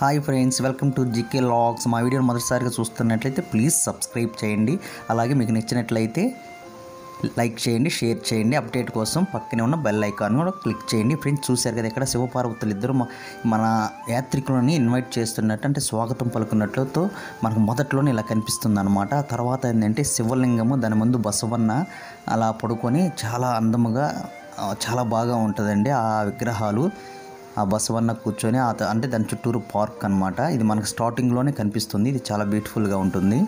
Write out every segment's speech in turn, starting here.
Hi friends, welcome to GK logs. మా వీడియోని మొదటిసారిగా చూస్తున్నట్లయితే ప్లీజ్ సబ్స్క్రైబ్ చేయండి. అలాగే మీకు నచ్చినట్లయితే లైక్ చేయండి, షేర్ చేయండి. అప్డేట్ కోసం పక్కనే ఉన్న బెల్ ఐకాన్ కూడా క్లిక్ చేయండి. ఫ్రెండ్స్, చూశారు కదా ఇక్కడ శివపార్వతులు ఇద్దరు మన యాత్రికులని ఇన్వైట్ చేస్తున్నట్టు, అంటే స్వాగతం పలుకున్నట్లతో మనకు మొదట్లోనే ఇలా కనిపిస్తుంది అనమాట. తర్వాత ఏంటంటే శివలింగము, దాని ముందు బసవన్న అలా పడుకొని చాలా అందముగా చాలా బాగా ఉంటుందండి ఆ విగ్రహాలు. ఆ బసవన్న కూర్చొని అంటే దాని చుట్టూరు పార్క్ అనమాట. ఇది మనకు స్టార్టింగ్లోనే కనిపిస్తుంది. ఇది చాలా బ్యూటిఫుల్గా ఉంటుంది.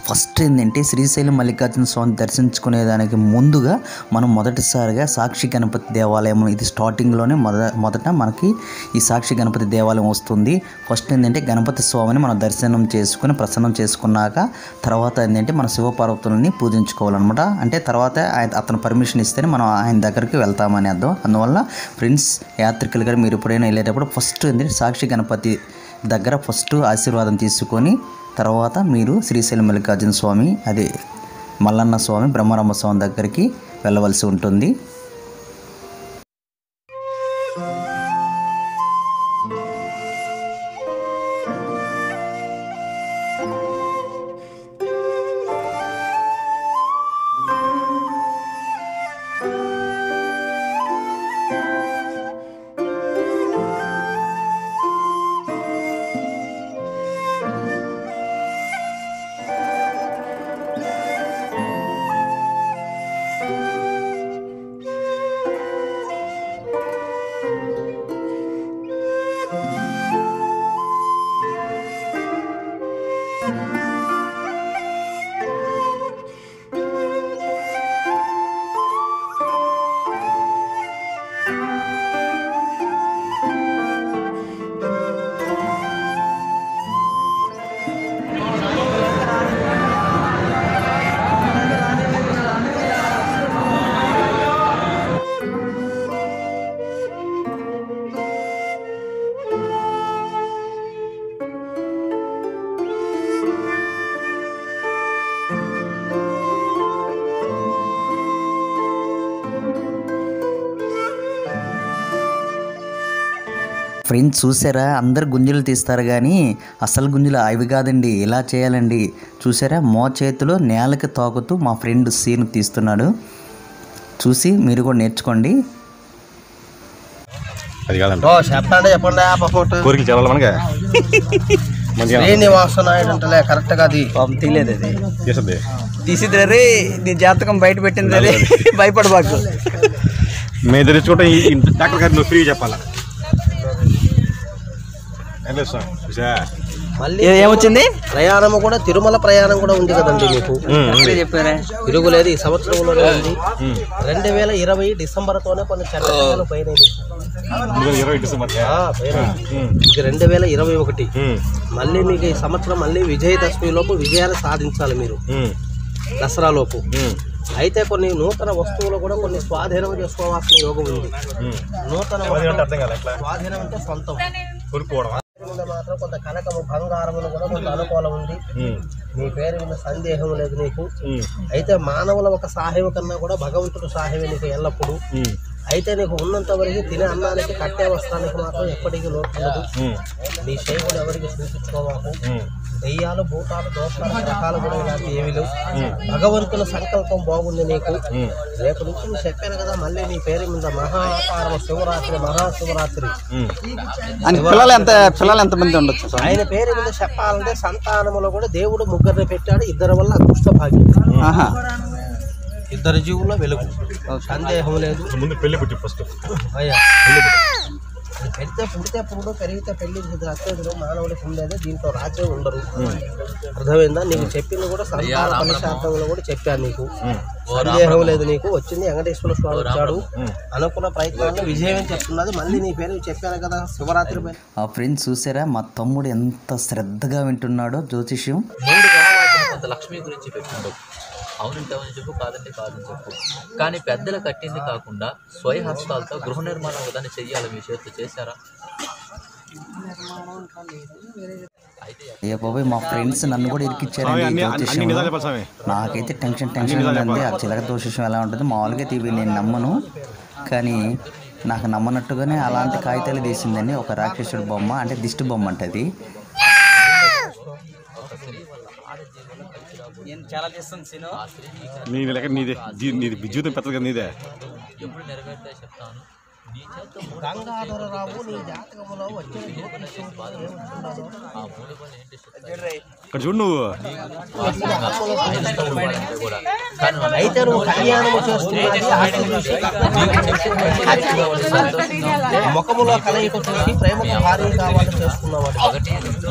ఫస్ట్ ఏంటంటే శ్రీశైలం మల్లికార్జున స్వామి దర్శించుకునేదానికి ముందుగా మనం మొదటిసారిగా సాక్షి గణపతి దేవాలయం, ఇది స్టార్టింగ్లోనే మొదట మనకి ఈ సాక్షి గణపతి దేవాలయం వస్తుంది. ఫస్ట్ ఏంటంటే గణపతి స్వామిని మనం దర్శనం చేసుకుని ప్రసన్నం చేసుకున్నాక తర్వాత ఏంటంటే మన శివపార్వతులని పూజించుకోవాలన్నమాట. అంటే తర్వాత అతను పర్మిషన్ ఇస్తేనే మనం ఆయన దగ్గరికి వెళ్తామని అర్థం. అందువల్ల ఫ్రెండ్స్, యాత్రికులుగా మీరు ఎప్పుడైనా వెళ్ళేటప్పుడు ఫస్ట్ ఏంటంటే సాక్షి గణపతి దగ్గర ఫస్ట్ ఆశీర్వాదం తీసుకొని తర్వాత మీరు శ్రీశైలం మల్లికార్జున స్వామి, అదే మల్లన్న స్వామి, బ్రహ్మరామ స్వామి దగ్గరికి వెళ్ళవలసి ఉంటుంది. ఫ్రెండ్స్ చూసారా, అందరు గుంజులు తీస్తారు కానీ అసలు గుంజులు అవి కాదండి, ఇలా చేయాలండి. చూసారా, చేతిలో నేలకి తాకుతూ మా ఫ్రెండ్ సీన్ తీస్తున్నాడు. చూసి మీరు కూడా నేర్చుకోండి. అది కాదండి చెప్పండి కోరికలు చెప్పాలి మనకి. శ్రీనివాస నాయుడు అంటే కరెక్ట్గా అది తీయలేదు, అది తీసిద్ది రే, నీ జాతకం బయట పెట్టింది రే, భయపడబాకు. మేము తెలుసుకుంటే డాక్టర్ గారు నువ్వు ఫ్రీ చెప్పాలా. మళ్ళీ ఏమొచ్చింది, ప్రయాణము కూడా తిరుమల ప్రయాణం కూడా ఉంది కదండి మీకు. చెప్పారా, తిరుగులేదు ఈ సంవత్సరంలోనే ఉంది. 2020 డిసెంబర్తోనే కొన్ని చర్యలు పోయినాయి. 2021 మళ్ళీ మీకు ఈ సంవత్సరం మళ్ళీ విజయదశమి లోపు విజయాన్ని సాధించాలి మీరు, దసరా లోపు. అయితే కొన్ని నూతన వస్తువులు కూడా కొన్ని స్వాధీనం చేసుకోవాల్సిన యోగం ఉంది. నూతన స్వాధీనం అంటే సొంతం మాత్రం కొంత కనకము బంగారములు కూడా కొంత అనుకూలం ఉంది. నీ పేరు మీద సందేహం లేదు నీకు. అయితే మానవుల ఒక సహాయం కన్నా కూడా భగవంతుడు సహాయమే నీకు ఎల్లప్పుడూ. అయితే నీకు ఉన్నంత వరకు తినే అన్నానికి కట్టే వస్త్రానికి మాత్రం ఎప్పటికీ లోటు ఉండదు. నీ శైవులు ఎవరికి చూపించుకోవాలి. దెయ్యాలు భూతాలు దోషాలు రకాలు కూడా ఇలాంటి ఏమి లేవు. భగవంతుల సంకల్పం బాగుంది నీకు. రేపు నుంచి నువ్వు చెప్పాను కదా, మళ్ళీ నీ పేరు మీద మహాపారవ శివరాత్రి, మహాశివరాత్రి. పిల్లలు ఎంతమంది ఉండొచ్చు? ఆయన పేరు మీద చెప్పాలంటే సంతానములో కూడా దేవుడు ముగ్గురిని పెట్టాడు. ఇద్దరి వల్ల అదృష్ట భాగ్యం, ఇద్దరు జీవుల్లో వెలుగు, సందేహం లేదు. ముందు పెళ్లి పుట్టి ఫస్ట్ అయ్యా పెడితే పుడితే పురుడు, పెరిగితే పెళ్లి అత్యధికం మానవుడికి ఉండేది. దీంట్లో రాజే ఉండరు. అర్థమైందా? నీకు చెప్పింది కూడా సంతాన ఫలితార్థంలో కూడా చెప్పాను నీకు. సందేహం లేదు నీకు. వచ్చింది వెంకటేశ్వర స్వామి వచ్చాడు, అనుకున్న ప్రయత్నాన్ని విజయం చెప్తున్నది. మళ్ళీ నీ పేరు చెప్పాను కదా శివరాత్రి పైన. ఆ ఫ్రెండ్స్ చూసారా, మా తమ్ముడు ఎంత శ్రద్ధగా వింటున్నాడో జ్యోతిష్యం. లక్ష్మి గురించి పెట్టిండు. అవునంటే అవును చెప్పు, కాదంటే కాదని చెప్పు. కానీ పెద్దలు కట్టింది కాకుండా స్వయహస్తాలతో గృహ నిర్మాణం విధానం చెయ్యాలి. మీ చేతితో చేశారా? అయ్యా బాబాయ్, మా ఫ్రెండ్స్ నన్ను కూడా ఇరికిచ్చారండి జ్యోతిష్యం. నాకైతే టెన్షన్ ఉందండి. ఆ చిలక జ్యోతిష్యం ఎలా ఉంటుంది, మామూలుగా ఇవి నేను నమ్మను, కానీ నాకు నమ్మనట్టుగానే అలాంటి కాగితాలు తీసిందండి. ఒక రాక్షసుడి బొమ్మ, అంటే దిష్టి బొమ్మ అంటది. చాలా చేస్తుంది నీది జీవితం పెద్దది కదా నీదే. ఎప్పుడు నెరవేరుతాయి చెప్తాను. గంగాధరరావు నీ జాతకములో వచ్చిన ఇక్కడ చూడు నువ్వు. అయితే నువ్వు కళ్యాణము చేస్తున్నది ముఖములో కలయిక చూసి ప్రేమకు భార్య కావాలని చేసుకున్నవాడు.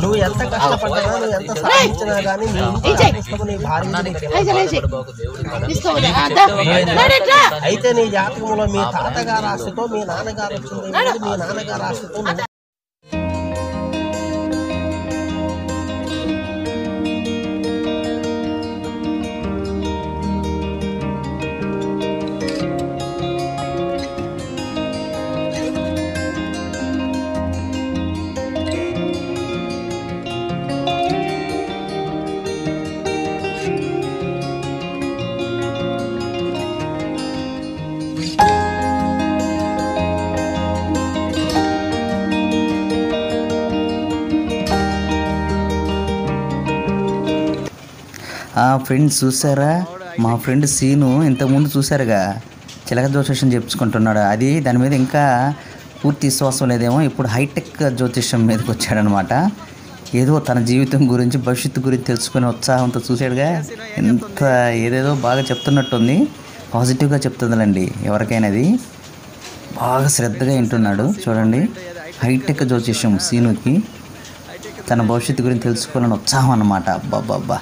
నువ్వు ఎంత కష్టపడ్డా, నువ్వు ఎంత సాధించినా కానీ నీ భార్య. అయితే నీ జాతకములో మీ తాతగారు ఆశతో మీ నాన్నగారు వచ్చింది, మీ నాన్నగారు ఆశతో ఫ్రెండ్స్ చూసారా, మా ఫ్రెండ్ సీను ఇంతకుముందు చూసారుగా చిలక జ్యోతిష్యం చెప్పుకుంటున్నాడు. అది దాని మీద ఇంకా పూర్తి విశ్వాసం లేదేమో. ఇప్పుడు హైటెక్ జ్యోతిష్యం మీదకి వచ్చాడనమాట. ఏదో తన జీవితం గురించి, భవిష్యత్తు గురించి తెలుసుకునే ఉత్సాహంతో చూసాడుగా. ఎంత ఏదేదో బాగా చెప్తున్నట్టుంది, పాజిటివ్గా చెప్తుందండి ఎవరికైనా. అది బాగా శ్రద్ధగా వింటున్నాడు చూడండి. హైటెక్ జ్యోతిష్యం సీనుకి తన భవిష్యత్తు గురించి తెలుసుకోవాలని ఉత్సాహం అన్నమాట. అబ్బాబ్బా.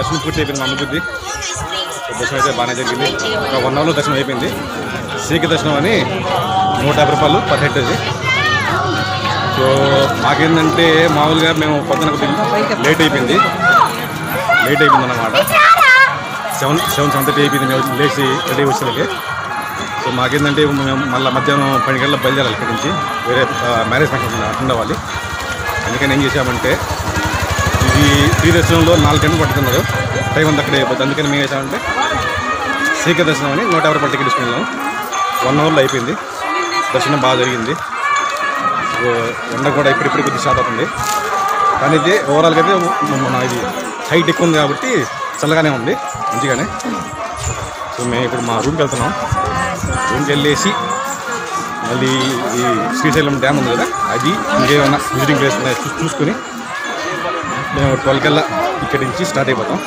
దర్శనం పూర్తి అయిపోయింది. మా అమ్మగుద్ది దర్శనం అయితే బాగానే జరిగింది. ఒక 1 అవర్లో దర్శనం అయిపోయింది. శీఘ్ర దర్శనం అని 150 రూపాయలు పర్ హెడ్ అది. సో మాకేంటంటే మామూలుగా మేము పొద్దున లేట్ అయిపోయింది అన్నమాట. 7:30 అయిపోయింది మేము లేచి రెడీ వచ్చేసరికి. సో మాకేంటంటే మేము మళ్ళీ మధ్యాహ్నం 12 గంటలకు బయలుదేరాలి ఇక్కడి నుంచి. వేరే మ్యారేజ్ ఫంక్షన్ అటెండ్ అవ్వాలి. అందుకని ఏం చేసామంటే ఇది ఫ్రీ దర్శనంలో 4 గంటలు పడుతున్నారు, టైం అంతా అక్కడే అయిపోతుంది. అందుకని మేము చేసామంటే శీఘ్ర దర్శనం అని 150 రూపాయలు టికెట్ తీసుకున్నాం. 1 అవర్లో అయిపోయింది. దర్శనం బాగా జరిగింది. ఎండ కూడా ఇప్పుడు కొద్దిగా స్టార్ట్ అవుతుంది. కానీ ఇది ఓవరాల్గా అయితే ఇది హైట్ ఎక్కువ ఉంది కాబట్టి చల్లగానే ఉంది, మంచిగానే. సో మేము ఇప్పుడు మా రూమ్కి వెళ్తున్నాం. రూమ్కి వెళ్ళేసి మళ్ళీ ఈ శ్రీశైలం డ్యామ్ ఉంది కదా, అది ఇంకేమైనా విజిటింగ్ ప్లేస్ చూసుకుని మేము 12 కల్లా ఇక్కడి నుంచి స్టార్ట్ అయిపోతాం.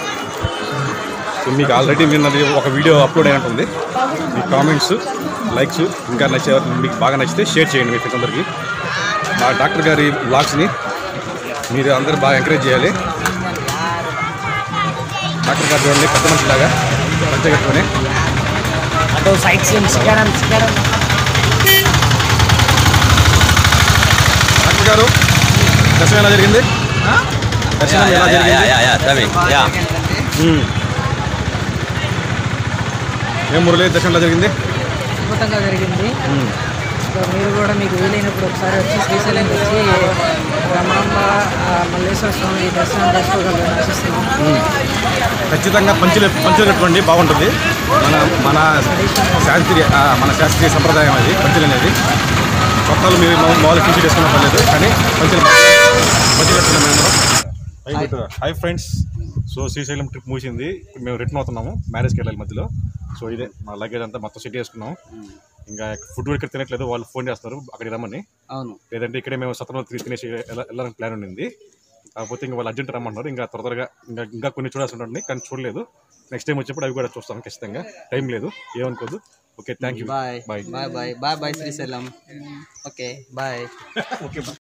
సో మీకు ఆల్రెడీ నిన్న ఒక వీడియో అప్లోడ్ అయి ఉంటుంది. మీ కామెంట్స్, లైక్స్ ఇంకా మీకు బాగా నచ్చితే షేర్ చేయండి మీ ఫ్రెండ్స్ అందరికీ. మా డాక్టర్ గారి బ్లాగ్స్ని మీరు అందరూ బాగా ఎంకరేజ్ చేయాలి. డాక్టర్ గారు చూడండి, పెద్ద మనిషిలాగా మంచిగా కట్టుకొని డాక్టర్ గారు దర్శనం ఎలా జరిగింది? దర్శనం ఎలా జరిగింది? ఏం మురళి దర్శనం ఎలా జరిగింది? అద్భుతంగా జరిగింది. సో మీరు కూడా మీకు వీలైనప్పుడు ఒకసారి వచ్చి శ్రీశైలంకి వచ్చి రమణమ్మ మల్లేశ్వర స్వామి దర్శనం చేసుకోగలరని ఆశిస్తున్నాం. ఖచ్చితంగా పంచులు కట్టుకోండి, బాగుంటుంది. మన శాస్త్రీయ సంప్రదాయం అది పంచులు అనేది. కొత్తలు మీరు మామూలు టీషర్ట్ వేసుకున్న పర్లేదు, కానీ పంచులు కట్టుకున్నాం మేము. Hi friends, so Srisailam trip ముగిసింది. ఇప్పుడు మేము రిటర్న్ అవుతున్నాము, మ్యారేజ్కి వెళ్ళాలి మధ్యలో. సో ఇదే మా లగేజ్ అంతా మొత్తం సెట్ చేసుకున్నాం. ఇంకా ఫుడ్ కూడా ఇక్కడ తినట్లేదు, వాళ్ళు ఫోన్ చేస్తున్నారు అక్కడికి రమ్మని. అవును, లేదంటే ఇక్కడే మేము సత్రంలో తినేసి వెళ్ళాలని ప్లాన్ ఉండింది. కాకపోతే ఇంకా వాళ్ళు అర్జెంట్ రమ్మంటున్నారు. ఇంకా త్వరగా ఇంకా కొన్ని చూడాల్సి ఉంటుంది, కానీ చూడలేదు. నెక్స్ట్ టైం వచ్చేప్పుడు అవి కూడా చూస్తాం ఖచ్చితంగా. టైం లేదు, ఏమనుకోదు. Okay, thank you. Bye bye bye bye bye bye Srisailam. Okay bye. Okay bye.